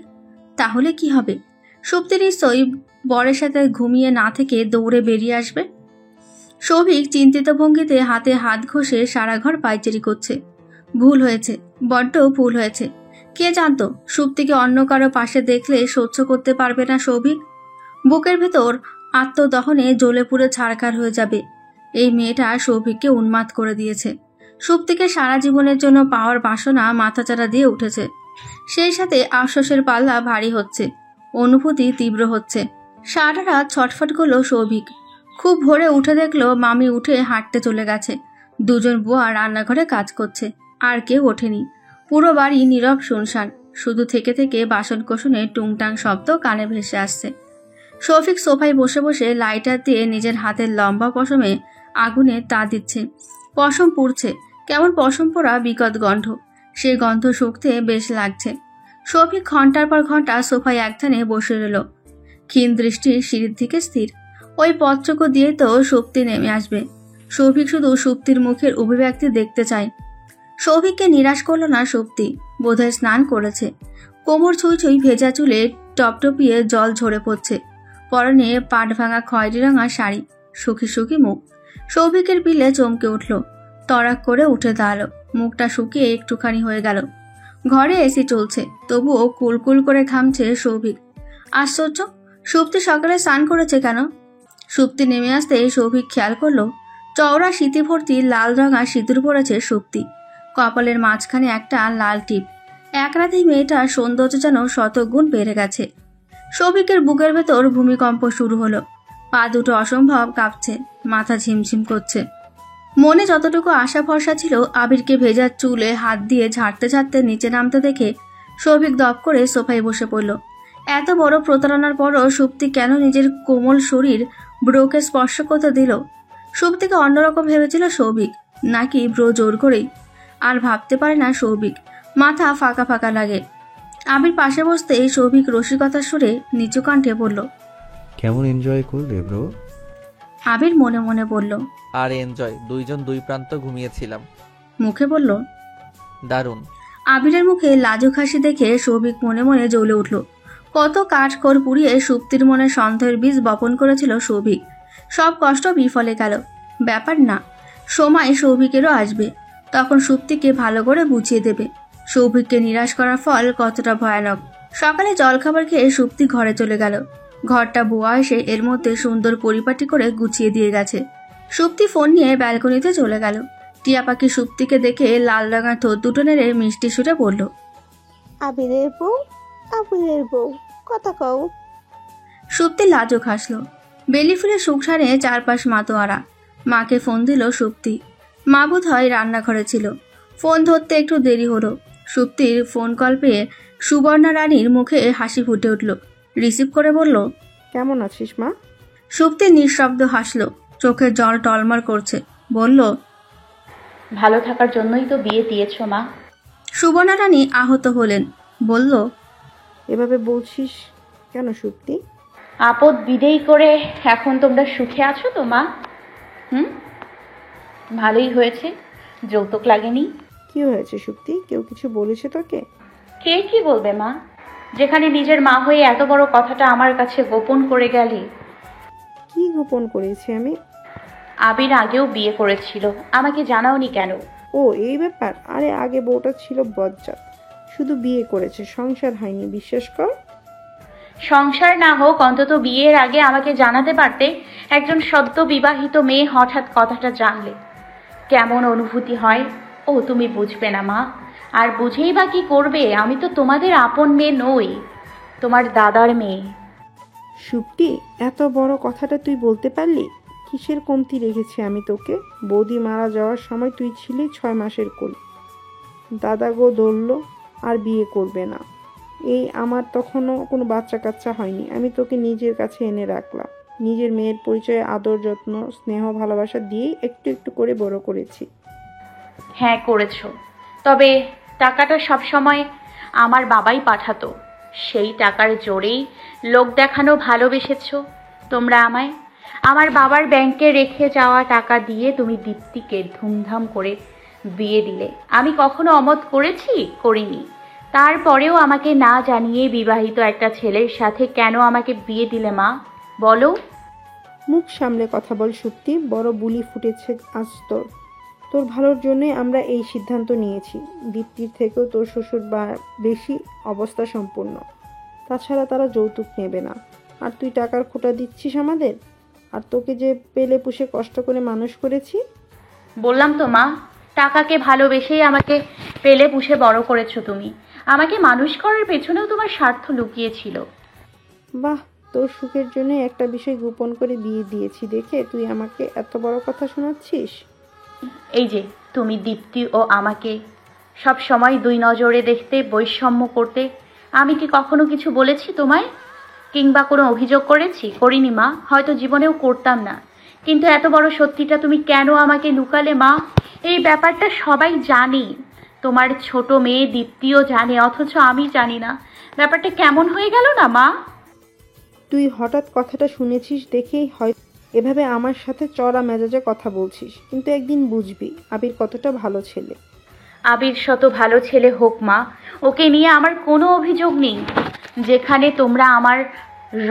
তাহলে কি হবে? সুপ্তি নিশ্চয়ই বরের সাথে ঘুমিয়ে না থেকে দৌড়ে বেরিয়ে আসবে। সৌভিক চিন্তিত ভঙ্গিতে হাতে হাত ঘষে সারা ঘর পায়চারি করছে। ভুল হয়েছে, বড্ড ভুল হয়েছে। কে জানতো সুপ্তিকে অন্য কারো পাশে দেখলে সহ্য করতে পারবে না সৌভিক। বুকের ভেতর আত্মদহনে জ্বলে পুড়ে ছারখার হয়ে যাবে। এই মেয়েটা সৌভিককে উন্মাদ করে দিয়েছে। সুপ্তিকে সারা জীবনের জন্য পাওয়ার বাসনা মাথাচাড়া দিয়ে উঠেছে। সেই সাথে আফসোসের পাল্লা ভারী হচ্ছে, অনুভূতি তীব্র হচ্ছে। সারা রাত ছটফট করলো সৌভিক। খুব ভোরে উঠে দেখলো মামি উঠে হাঁটতে চলে গেছে। দুজন বুয়া রান্নাঘরে কাজ করছে, আর কেউ ওঠেনি। পুরো বাড়ি নীরব শুনশান। শুধু থেকে থেকে বাসন কোসনে টুংটাং শব্দ কানে ভেসে আসছে। শফিক সোফায় বসে বসে লাইটার দিয়ে নিজের হাতের লম্বা পশমে আগুনে তা দিচ্ছে। পশম পুড়ছে, কেমন পশম পোড়া বিকট গন্ধ। সে গন্ধ শুকতে বেশ লাগছে। শফিক ঘন্টার পর ঘন্টা সোফায় একধানে বসে রইল। ক্ষীণ দৃষ্টি সিঁড়ির দিকে স্থির। ওই পথচক্র দিয়ে তো সুপ্তি নেমে আসবে। শফিক শুধু সুপ্তির মুখের অভিব্যক্তি দেখতে চায়। সৌভিককে নিরাশ করলো না সুপ্তি। বোধহয় স্নান করেছে। কোমর ছুঁই ছুঁই ভেজা চুলে টপটপিয়ে জল ঝরে পড়ছে। পরনে পাট ভাঙা খয়েরি রঙা শাড়ি, সুখী সুখী মুখ। সৌভিকের পিলে চমকে উঠল। তড়াক করে উঠে দাঁড়ালো। মুখটা শুকিয়ে একটুখানি হয়ে গেল। ঘরে এসি চলছে, তবুও কুলকুল করে ঘামছে সৌভিক। আশ্চর্য, সুপ্তি সকালে স্নান করেছে কেন? সুপ্তি নেমে আসতে সৌভিক খেয়াল করলো চওড়া শীতে ভর্তি লাল রঙা সিঁদুর পড়েছে সুপ্তি। কপালের মাঝখানে একটা লাল টিপ। এক রাতেই মেয়েটার সৌন্দর্য যেন শতগুণ বেড়ে গেছে। সৌভিকের বুকের ভেতর ভূমিকম্প শুরু হলো। পা দুটো অসম্ভব কাঁপছে, মাথা ঝিমঝিম করছে। মনে যতটুকু আশা ভরসা ছিল আবিরকে ভেজা চুলে হাত দিয়ে ঝাড়তে ঝাড়তে নিচে নামতে দেখে সৌভিক দপ করে সোফায় বসে পড়ল। এত বড় প্রতারণার পরও সুপ্তি কেন নিজের কোমল শরীর ব্রোকে স্পর্শ করতে দিল? সুপ্তিকে অন্যরকম ভেবেছিল সৌভিক, নাকি ব্রো জোর করেই? আর ভাবতে পারে না সৌভিক, মাথা ফাঁকা ফাঁকা লাগে। আবির পাশে বসতেই সৌভিক রসিকতার সুরে নিচু কণ্ঠে বলল, কেমন এনজয় করলে ব্রো? আবির মনে মনে বলল, আর এনজয়, দুইজন দুই প্রান্ত ঘুমিয়েছিলাম। মুখে বলল, দারুণ। আবিরের মুখে লাজুক হাসি দেখে সৌভিক মনে মনে জ্বলে উঠল। কত কাঠখড় পুড়িয়ে সুপ্তির মনে সন্দেহের বীজ বপন করেছিল সৌভিক। সব কষ্ট বিফলে গেল। ব্যাপার না, সময় সৌভিকেরও আসবে। তখন সুপ্তিকে ভালো করে বুঝিয়ে দেবে সৌভিককে নিরাশ করার ফল কতটা ভয়ানক। সকালে জলখাবার খেয়ে সুপ্তি ঘরে চলে গেল। ঘরটা বুয়া এসে এর মধ্যে সুন্দর পরিপাটি করে গুছিয়ে দিয়ে গেছে। সুপ্তি ফোন নিয়ে ব্যালকনিতে চলে গেল। টিয়া পাখি সুপ্তিকে দেখে লাল রঙা ঠোঁট দুটো নেড়ে মিষ্টি সুরে বলল, আবিরের বউ, আবিরের বউ, কথা কও। সুপ্তি লাজুক হাসলো। বেলি ফুলের সুখসানে চারপাশ মাতোয়ারা। মাকে ফোন দিল সুপ্তি। মা বোধ হয় রান্নাঘরে ছিল। ফোন ধরতে একটু দেরি হলো। সুপ্তির ফোন কল পেয়ে সুবর্ণা রানীর মুখে হাসি ফুটে উঠল। রিসিভ করে বলল, কেমন আছিস মা? সুপ্তি নিঃশব্দ হাসলো। চোখের জল টলমল করছে। বলল, ভালো থাকার জন্যই তো বিয়ে দিয়েছো মা। সুবর্ণা রানী আহত হলেন। বলল, এভাবে বলছিস কেন সুপ্তি? আপদ বিদেয় করে এখন তোমরা সুখে আছো তো মা? ভালোই হয়েছে, যৌতুক লাগেনি। কি হয়েছে সুপ্তি? কেউ কিছু বলেছে তোকে? কে কি বলবে মা, যেখানে নিজের মা হয়ে এত বড় কথাটা আমার কাছে গোপন করে গেলে। কি গোপন করেছি আমি? আবির আগেও বিয়ে করেছিল, আমাকে জানাওনি কেন? ও এই ব্যাপার? আরে আগে বউটা ছিল বজ্জাত, শুধু বিয়ে করেছে, সংসার হয়নি, বিশ্বাস কর। সংসার না হোক, অন্তত বিয়ের আগে আমাকে জানাতে পারতে। একজন সদ্য বিবাহিত মেয়ে হঠাৎ কথাটা জানলে কেমন অনুভূতি হয় ও তুমি বুঝবে না মা। আর বুঝেই বা কি করবে? আমি তো তোমাদের আপন মেয়ে নই, তোমার দাদার মেয়ে। সুপ্তি, এত বড় কথাটা তুই বলতে পারলি? কিসের কমতি রেখেছি আমি তোকে? বৌদি মারা যাওয়ার সময় তুই ছিলি 6 মাসের কোল। দাদা গো ধরল আর বিয়ে করবে না। এই আমার তখনও কোনো বাচ্চা কাচ্চা হয়নি। আমি তোকে নিজের কাছে এনে রাখলাম। নিজের মেয়ের পরিচয়ে আদর যত্ন স্নেহ ভালোবাসা দিয়েই একটু একটু করে বড় করেছি। হ্যাঁ করেছো, তবে টাকাটা সবসময় আমার বাবাই পাঠাতো। সেই টাকার জোরেই লোক দেখানো ভালোবেসেছো তোমরা আমায়। আমার বাবার ব্যাংকে রেখে যাওয়া টাকা দিয়ে তুমি দীপ্তিকে ধুমধাম করে বিয়ে দিলে। আমি কখনো অমত করেছি? করিনি। তারপরেও আমাকে না জানিয়ে বিবাহিত একটা ছেলের সাথে কেন আমাকে বিয়ে দিলে মা, বলো? মুখ সামলে কথা বল সুপ্তি, বড় বুলি ফুটেছে আজ তোর। তোর ভালোর জন্যই আমরা এই সিদ্ধান্ত নিয়েছি। দীপ্তির থেকেও তোর শ্বশুর বেশি অবস্থা সম্পূর্ণ। তাছাড়া তারা যৌতুক নেবে না। আর তুই টাকার খোঁটা দিচ্ছিস আমাদের। আর তোকে যে পেলে পুষে কষ্ট করে মানুষ করেছি। বললাম তো মা, টাকাকে ভালোবেসেই আমাকে পেলে পুষে বড় করেছো তুমি। আমাকে মানুষ করার পেছনেও তোমার স্বার্থ লুকিয়েছিল। বাহ, তোর সুখের জন্য একটা বিষয় গোপন করে বিয়ে দিয়েছি দেখে তুই আমাকে এত বড় কথা শোনাচ্ছিস? এই যে তুমি দীপ্তি ও আমাকে সব সময় দুই নজরে দেখতে, বৈষম্য করতে, আমি কি কখনো কিছু বলেছি তোমায়? কিংবা কোনো অভিযোগ করেছি? করিনি মা, হয়তো জীবনেও করতাম না। কিন্তু এত বড় সত্যিটা তুমি কেন আমাকে লুকালে মা? এই ব্যাপারটা সবাই জানি, তোমার ছোট মেয়ে দীপ্তিও জানে, অথচ আমি জানি না। ব্যাপারটা কেমন হয়ে গেল না মা? তুই হঠাৎ কথাটা শুনেছিস দেখেই হয়তো এভাবে আমার সাথে চড়া মেজাজে কথা বলছিস, কিন্তু একদিন বুঝবি আবির কতটা ভালো ছেলে। আবির শত ভালো ছেলে হোক মা, ওকে নিয়ে আমার কোনো অভিযোগ নেই। যেখানে তোমরা আমার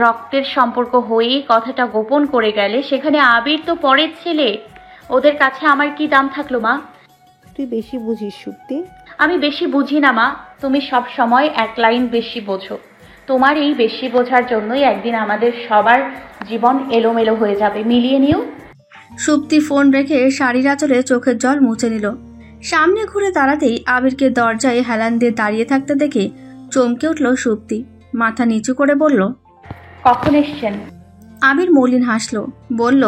রক্তের সম্পর্ক হয়েই কথাটা গোপন করে গেলে, সেখানে আবির তো পরের ছেলে। ওদের কাছে আমার কি দাম থাকলো মা? তুই বেশি বুঝিস সুপ্তি। আমি বেশি বুঝি না মা, তুমি সব সময় এক লাইন বেশি বোঝো। তোমার এই বেশি বোঝার জন্যই একদিন আমাদের সবার জীবন এলোমেলো হয়ে যাবে, মিলিয়ে নিও। সুপ্তি ফোন রেখে শাড়ির আঁচলে চোখের জল মুছে নিল। সামনে ঘুরে দাঁড়াতেই আবিরকে দরজায় হেলান দিয়ে দাঁড়িয়ে থাকতে দেখে চমকে উঠল সুপ্তি। মাথা নিচু করে বলল, কখন এসছেন? আবির মলিন হাসল, বলল,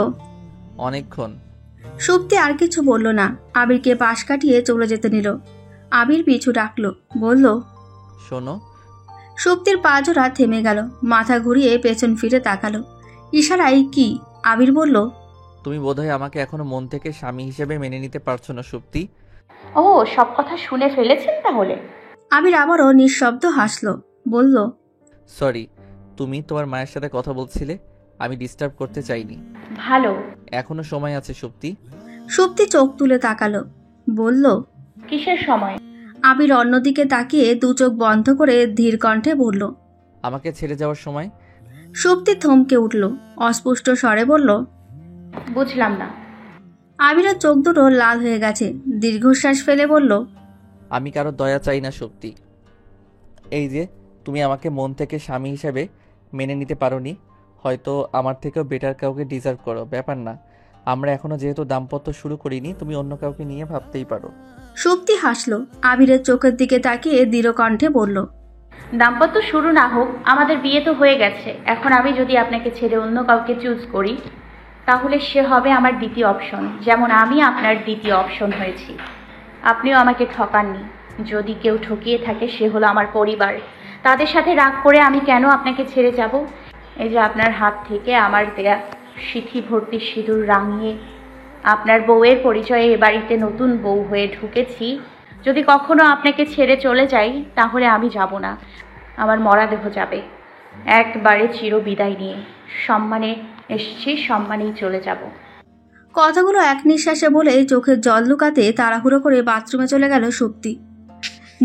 অনেকক্ষণ। সুপ্তি আর কিছু বলল না, আবিরকে পাশ কাটিয়ে চলে যেতে নিল। আবির পিছু ডাকলো, বলল, শোনো। সুপ্তির পা জোড়া থেমে গেল, মাথা ঘুরিয়ে পেছন ফিরে তাকালো। ইশারায় কি? আবির বলল, তুমি বোধহয় আমাকে এখনো মন থেকে স্বামী হিসেবে মেনে নিতে পারছো না সুপ্তি। ও, সব কথা শুনে ফেলেছেন তাহলে? আবির আবারও নিঃশব্দ হাসলো, বলল, সরি, তুমি তোমার মায়ের সাথে কথা বলছিলে, আমি ডিস্টার্ব করতে চাইনি। ভালো। এখনো সময় আছে সুপ্তি। সুপ্তি চোখ তুলে তাকালো, বলল, কিসের সময়? আবির অন্যদিকে তাকিয়ে দু চোখ বন্ধ করে ধীর কণ্ঠে বলল, আমাকে ছেড়ে যাওয়ার সময়। সুপ্তি থমকে উঠল, অস্পষ্ট স্বরে বলল, বুঝলাম না। আবিরের চোখ দুটো লাল হয়ে গেছে, দীর্ঘশ্বাস ফেলে বলল, আমি কারো দয়া চাই না সুপ্তি। এই যে তুমি আমাকে মন থেকে স্বামী হিসেবে মেনে নিতে পারোনি, হয়তো আমার থেকেও বেটার কাউকে ডিজার্ভ করো, ব্যাপার না। আমরা এখনো যেহেতু দাম্পত্য শুরু করিনি, তুমি অন্য কাউকে নিয়ে ভাবতেই পারো। সুপ্তি হাসলো, আবিরের চোখের দিকে তাকিয়ে দৃঢ় কণ্ঠে বলল, দাম্পত্য শুরু না হোক, আমাদের বিয়ে তো হয়ে গেছে। এখন আমি যদি আপনাকে ছেড়ে অন্য কাউকে চুজ করি, তাহলে সে হবে আমার দ্বিতীয় অপশন, যেমন আমি আপনার দ্বিতীয় অপশন হয়েছি। আপনিও আমাকে ঠকাননি। যদি কেউ ঠকিয়ে থাকে, সে হলো আমার পরিবার। তাদের সাথে রাগ করে আমি কেন আপনাকে ছেড়ে যাব? এই যে আপনার হাত থেকে আমার দেয়া সিথি ভর্তি সিঁদুর রাঙিয়ে আপনার বউয়ের পরিচয়ে এ বাড়িতে নতুন বউ হয়ে ঢুকেছি। যদি কখনো আপনাকে ছেড়ে চলে যাই, তাহলে আমি যাব না, আমার মরা দেহ যাবে। একবারে চির বিদায় নিয়ে সম্মানে এসছি, সম্মানেই চলে যাব। কথাগুলো এক নিঃশ্বাসে বলে চোখের জল লুকাতে তাড়াহুড়ো করে বাথরুমে চলে গেল সুপ্তি।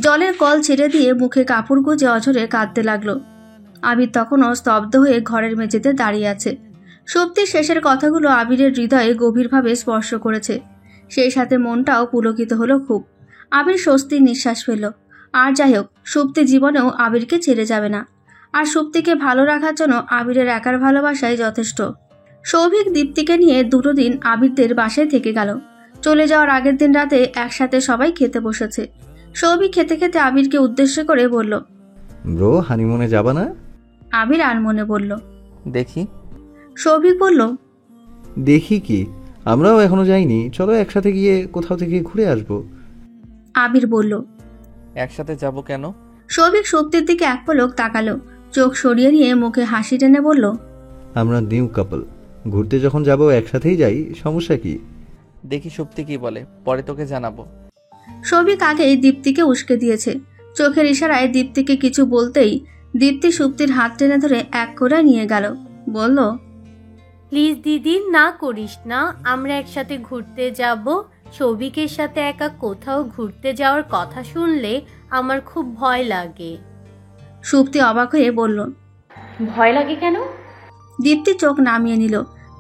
জলের কল ছেড়ে দিয়ে মুখে কাপড় গুজে অঝরে কাঁদতে লাগলো। আবির তখনও স্তব্ধ হয়ে ঘরের মেঝেতে দাঁড়িয়ে আছে। সুপ্তির শেষের কথাগুলো আবিরের হৃদয়ে গভীরভাবে স্পর্শ করেছে, সেই সাথে মনটাও পুলকিত হলো খুব। আবির স্বস্তির নিঃশ্বাস ফেলল। আর যাই হোক, সুপ্তি জীবনেও আবিরকে ছেড়ে যাবে না, আর সুপ্তিকে ভালো রাখার জন্য আবিরের একার ভালোবাসাই যথেষ্ট। সৌভিক দীপ্তিকে নিয়ে দুটো দিন আবিরদের বাসায় থেকে গেল। চলে যাওয়ার আগের দিন রাতে একসাথে সবাই খেতে বসেছে। সৌভিক খেতে খেতে আবিরকে উদ্দেশ্য করে বলল, ব্রো, হানিমুনে যাবা না? আবির আনমনে বলল, দেখি। সৌভিক বলল, দেখি কি, আমরাও এখনো যাইনি, চলো একসাথে গিয়ে কোথাও থেকে ঘুরে আসবো। আবির বলল, একসাথে যাব কেন? সৌভিক সুপ্তির দিকে এক পলক তাকালো, চোখ সরিয়ে নিয়ে মুখে হাসি টেনে বলল, আমরা নিউ কাপল, ঘুরতে যখন যাব একসাথেই যাই, সমস্যা কি? দেখি সুপ্তি কি বলে, পরে তোকে জানাবো। সৌভিক আগেই দীপ্তিকে উস্কে দিয়েছে। চোখের ইশারায় দীপ্তিকে কিছু বলতেই দীপ্তি সুপ্তির হাত টেনে ধরে এক করে নিয়ে গেল, বলল, প্লিজ দিদি, না করিস না, আমরা একসাথে ঘুরতে যাব। সৌভিকের সাথে একা কোথাও ঘুরতে যাওয়ার কথা শুনলে আমার খুব ভয় লাগে। সুপ্তি অবাক হয়ে বলল, ভয় লাগে কেন? দীপ্তি চোখ নামিয়ে নিল।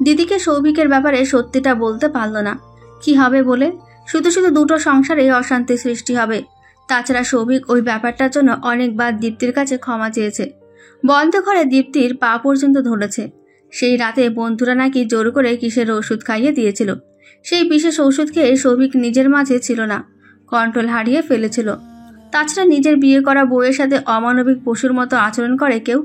দিদিকে সৌভিকের ব্যাপারে সত্যিটা বলতে পারল না, কি হবে বলে। শুধু শুধু দুটো সংসারে অশান্তি সৃষ্টি হবে। তাছাড়া সৌভিক ওই ব্যাপারটার জন্য অনেকবার দীপ্তির কাছে ক্ষমা চেয়েছে। বন্ধ ঘরে দীপ্তির পা পর্যন্ত ধরেছে। সেই রাতে বন্ধুরা নাকি জোর করে কিসের ওষুধ খাইয়ে দিয়েছিল। সেই বিশেষ ওষুধ খেয়ে সৌভিক নিজের মাঝে ছিল না, কন্ট্রোল হারিয়ে ফেলেছিল। তাছাড়া নিজের বিয়ে করা বউয়ের সাথে অমানবিক পশুর মতো আচরণ করে কেউ।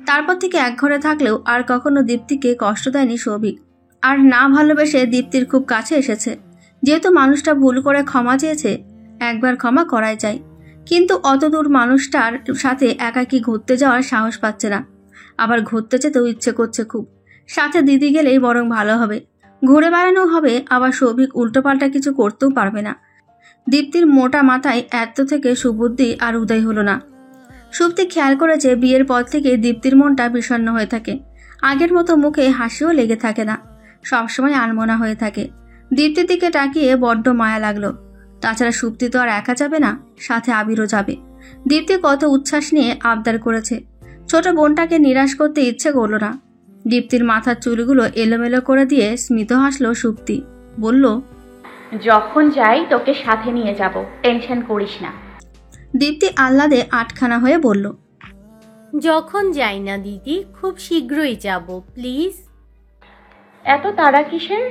তারপর থেকে এক ঘরে থাকলেও আর কখনো দীপ্তিকে কষ্ট দেয়নি সৌভিক। আর না ভালোবেসে দীপ্তির খুব কাছে এসেছে। যেহেতু মানুষটা ভুল করে ক্ষমা চেয়েছে, একবার ক্ষমা করাই যায়। কিন্তু অতদূর মানুষটার সাথে একাকী ঘুরতে যাওয়ার সাহস পাচ্ছে না। আবার ঘুরতে যেতেও ইচ্ছে করছে খুব। সাথে দিদি গেলেই বরং ভালো হবে, ঘুরে বেড়ানো হবে। আবার সৌভিক উল্টোপাল্টা কিছু করতেও পারবে না। দীপ্তির মোটা মাথায় এত থেকে সুবুদ্ধি আর উদয় হলো না। সুপ্তি খেয়াল করেছে বিয়ের পর থেকে দীপ্তির মনটা বিষণ্ণ হয়ে থাকে। আগের মতো মুখে হাসিও লেগে থাকে না, সবসময় আনমনা হয়ে থাকে। দীপ্তির দিকে তাকিয়ে বড্ড মায়া লাগলো। তাছাড়া সুপ্তি তো আর একা যাবে না, সাথে আবিরও যাবে। দীপ্তি কত উচ্ছ্বাস নিয়ে আবদার করেছে, ছোট বোনটাকে নিরাশ করতে ইচ্ছে করলো না। দীপ্তির মাথার চুলগুলো এলোমেলো করে দিয়ে স্মিত হাসলো সুপ্তি, বলল, যখন যাই তোকে সাথে নিয়ে যাব, টেনশন করিস না। দীপ্তি আহ্লাদে আটখানা হয়ে বলল, যখন যাই না দিদি, খুব শীঘ্রই যাব, প্লিজ। এত তাড়া কিসের?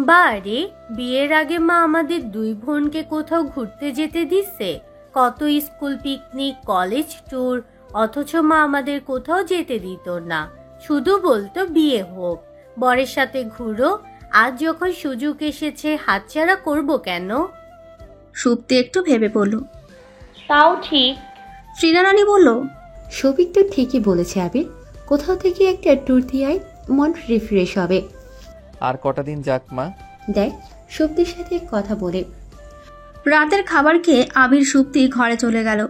বারে, বিয়ের আগে মা আমাদের দুই বোনকে কোথাও ঘুরতে যেতে দিচ্ছে, কত স্কুল পিকনিক, কলেজ ট্যুর, অথচ মা আমাদের কোথাও যেতে দিত না, শুধু বলতো বিয়ে হোক, বরের সাথে ঘুরো। আজ যখন সুযোগ এসেছে, হাতছাড়া করব কেন? সুপ্তি একটু ভেবে বলল, তাও ঠিক। শ্রীনারায়ণী বলল, শফিক তো ঠিকই বলেছে আবির, কোথাও থেকে একটা ট্যুর দিয়ে আয়, মন রিফ্রেশ হবে। আর কটা দিন যাক মা। দেখ শক্তির সাথে কথা বলে। রাতের খাবার খেয়ে আবির সুপ্তি ঘরে চলে গেল।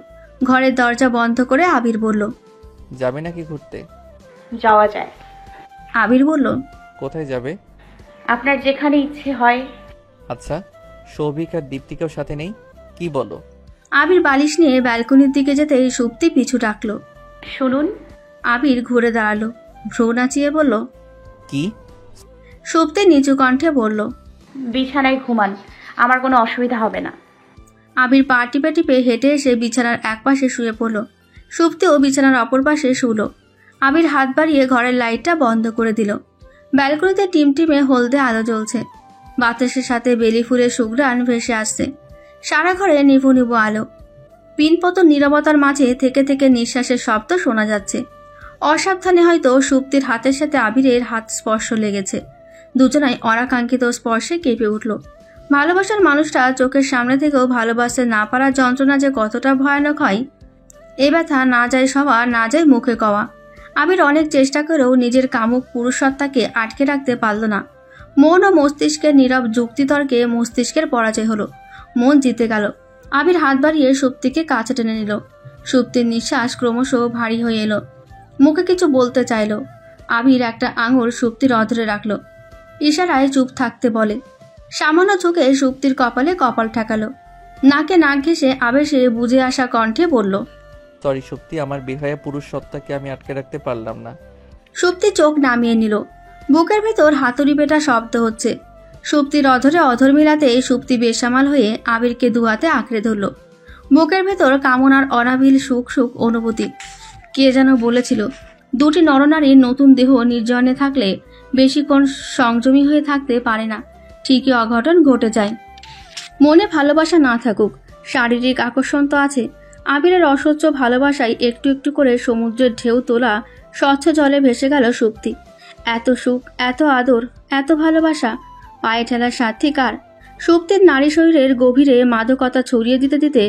ঘরের দরজা বন্ধ করে আবির বলল, যাবে নাকি ঘুরতে? যাওয়া যায়। আবির বলল, কোথায় যাবে? আপনার যেখানে ইচ্ছে হয়। আচ্ছা, সৌভিক আর দীপ্তিকেও সাথে নেই? কি বলো? আবির বালিশ নিয়ে ব্যালকনির দিকে যেতেই সুপ্তি পিছু ডাকলো। শুনুন। আবির ঘুরে দাঁড়ালো, ভ্রু নাচিয়ে বলল, কি? সুপ্তি নিচু কণ্ঠে বলল, বিছানায় ঘুমান, আমার কোনো অসুবিধা হবে না। আবির পা টিপে টিপে হেঁটে এসে বিছানার একপাশে শুয়ে পড়ল। সুপ্তিও বিছানার অপর পাশে শুলো। আবির হাত বাড়িয়ে ঘরের লাইটটা বন্ধ করে দিল। ব্যালকনিতে টিমটিমে হলদে আলো জ্বলছে, বাতাসের সাথে বেলি ফুলের সুঘ্রাণ ভেসে আসছে। সারা ঘরে নিভু নিভু আলো। পিনপতন নীরবতার মাঝে থেকে থেকে নিঃশ্বাসের শব্দ শোনা যাচ্ছে। অসাবধানে হয়তো সুপ্তির হাতের সাথে আবিরের হাত স্পর্শ লেগেছে। দুজনাই অনাকাঙ্ক্ষিত স্পর্শে কেঁপে উঠল। ভালোবাসার মানুষটা চোখের সামনে থেকেও ভালোবাসতে না পারার যন্ত্রণা যে কতটা ভয়ানক হয়, এ ব্যথা না যায় সবার, না যায় মুখে কওয়া। আবির অনেক চেষ্টা করেও নিজের কামুক পুরুষসত্তাকে আটকে রাখতে পারল না। মন ও মস্তিষ্কের নীরব যুক্তিতর্কে মস্তিষ্কের পরাজয় হলো, মন জিতে গেল। আবির হাত বাড়িয়ে সুপ্তিকে কাছে টেনে নিল। সুপ্তির নিঃশ্বাস ক্রমশ ভারী হয়ে এলো। মুখে কিছু বলতে চাইল। আবির একটা আঙুল সুপ্তির অধরে রাখল, ইশারায় চুপ থাকতে বলে। সামান্য চোখে সুপ্তির কপালে কপাল ঠেকালো। নাকে নাক ঘেঁষে আবেশে বুঝে আসা কণ্ঠে বলল, সরি সুপ্তি, আমার বেহায়া পুরুষ সত্তাকে আমি আটকে রাখতে পারলাম না। সুপ্তি চোখ নামিয়ে নিল। বুকের ভেতর হাতুড়ি পেটা শব্দ হচ্ছে। সুপ্তির অধরে অধর মিলাতে সুপ্তি বেসামাল হয়ে আবিরকে দুহাতে আঁকড়ে ধরল। বুকের ভেতর কামনার অনাবিল সুখ সুখ অনুভূতি। কে যেন বলেছিল, দুটি নরনারীর নতুন দেহ নির্জনে থাকলে বেশিক্ষণ সংযমী হয়ে থাকতে পারে না, ঠিকই অঘটন ঘটে যায়। মনে ভালোবাসা না থাকুক, শারীরিক আকর্ষণ তো আছে। আবিরের অসহ্য ভালোবাসায় একটু একটু করে সমুদ্রের ঢেউ তোলা স্বচ্ছ জলে ভেসে গেল সুপ্তি। এত সুখ, এত আদর, এত ভালোবাসা পায়ে ঠেলার সাথী কার? সুপ্তির নারী শরীরের গভীরে মাদকতা ছড়িয়ে দিতে দিতে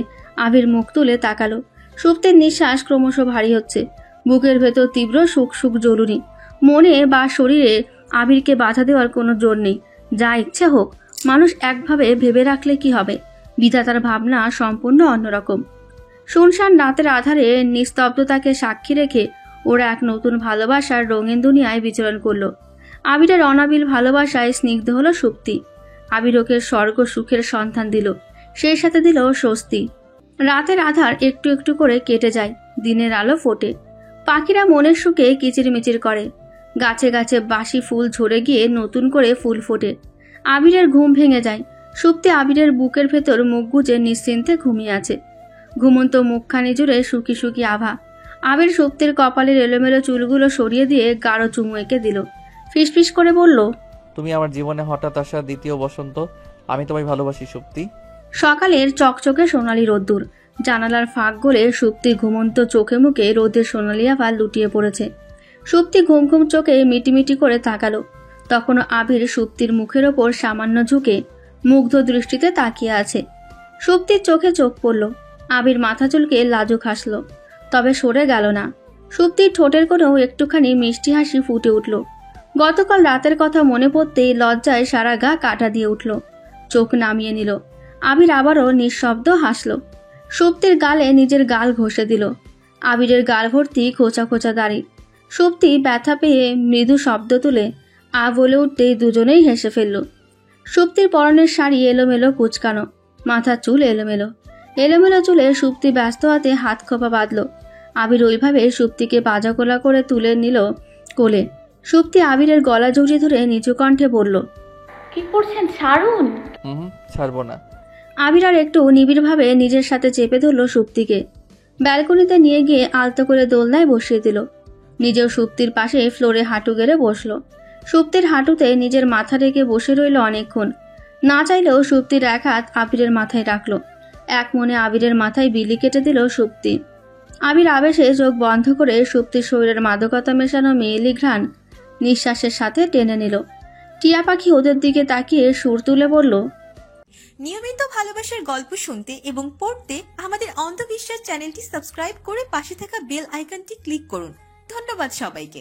আবির মুখ তুলে তাকালো। সুপ্তির নিঃশ্বাস ক্রমশ ভারী হচ্ছে। বুকের ভেতর তীব্র সুখ সুখ জরুরি। মনে বা শরীরে আবিরকে বাধা দেওয়ার কোনো জোর নেই। যা ইচ্ছে হোক, মানুষ একভাবে ভেবে রাখলে কি হবে? বিধাতার ভাবনা সম্পূর্ণ অন্যরকম। শুনশান রাতের আধারে নিস্তব্ধতাকে সাক্ষী রেখে ওরা এক নতুন ভালোবাসার রঙিন দুনিয়ায় বিচরণ করলো। আবিরের অনাবিল ভালোবাসায় স্নিগ্ধ হলো সুপ্তি। আবির ওকে স্বর্গ সুখের সন্ধান দিল, সেই সাথে দিল স্বস্তি। রাতের আধার একটু একটু করে কেটে যায়, দিনের আলো ফোটে। পাখিরা মনের সুখে কিচিরমিচির করে। গাছে গাছে বাসি ফুল ঝরে গিয়ে নতুন করে ফুল ফোটে। আবিরের ঘুম ভেঙে যায়। সুপ্তি আবিরের বুকের ভেতর মুখ গুজে নিশ্চিন্তে ঘুমিয়ে আছে। ঘুমন্ত মুখখানি জুড়ে সুখী সুখী আভা। আবির সুপ্তির কপালের এলোমেলো চুলগুলো সরিয়ে দিয়ে গাঢ় চুমু এঁকে দিল। ফিসফিস করে বলল, তুমি আমার জীবনে হঠাৎ আসা দ্বিতীয় বসন্ত, আমি তোমায় ভালোবাসি সুপ্তি। সকালের চকচকে সোনালি রোদ্দুর জানালার ফাঁক গলে সুপ্তির ঘুমন্ত চোখে মুখে রোদের সোনালি আভা লুটিয়ে পড়েছে। সুপ্তি ঘুম ঘুম চোখে মিটিমিটি করে তাকালো। তখনও আবির সুপ্তির মুখের ওপর সামান্য ঝুঁকে মুগ্ধ দৃষ্টিতে তাকিয়ে আছে। সুপ্তির চোখে চোখ পড়ল। আবির মাথা চুলকে লাজুক হাসল, তবে সরে গেল না। সুপ্তির ঠোঁটের কোণেও একটুখানি মিষ্টি হাসি ফুটে উঠল। গতকাল রাতের কথা মনে পড়তেই লজ্জায় সারা গা কাটা দিয়ে উঠল। চোখ নামিয়ে নিল। আবির আবারও নিঃশব্দ হাসল। সুপ্তির গালে নিজের গাল ঘষে দিল। আবিরের গাল ভর্তি খোঁচা খোঁচা দাড়ি। সুপ্তি ব্যথা পেয়ে মৃদু শব্দ তুলে বলে উঠতেই দুজনেই হেসে ফেলল। সুপ্তির পরনের শাড়ি এলোমেলো কুচকানো, মাথার চুল এলোমেলো। এলোমেলো চুলে সুপ্তি ব্যস্ত হাতে হাত খোপা বাঁধল। আবির ওইভাবে সুপ্তিকে বাজাকোলা করে তুলে নিল কোলে। সুপ্তি আবিরের গলা জড়িয়ে ধরে নিচু কণ্ঠে বলল, কি করছেন? ছাড়ুন। ছাড়বো না। আবির আর একটু নিবিড়ভাবে নিজের সাথে চেপে ধরল সুপ্তিকে। ব্যালকনিতে নিয়ে গিয়ে আলতো করে দোলনায় বসিয়ে দিল। নিজেও সুপ্তির পাশে ফ্লোরে হাঁটু গেড়ে বসল। সুপ্তির হাঁটুতে নিজের মাথা রেখে বসে রইল অনেকক্ষণ। না চাইলেও সুপ্তির এক হাত আবিরের মাথায় রাখল। এক মনে আবিরের মাথায় বিলি কেটে দিল সুপ্তি। আবির আবেশে চোখ বন্ধ করে সুপ্তির শরীরের মাদকতা মেশানো মেয়েলি ঘ্রাণ নিঃশ্বাসের সাথে টেনে নিল। টিয়া পাখি ওদের দিকে তাকিয়ে সুর তুলে বলল, নিয়মিত ভালোবাসার গল্প শুনতে এবং পড়তে আমাদের অন্ধবিশ্বাস চ্যানেলটি সাবস্ক্রাইব করে পাশে থাকা বেল আইকনটি ক্লিক করুন। ধন্যবাদ সবাইকে।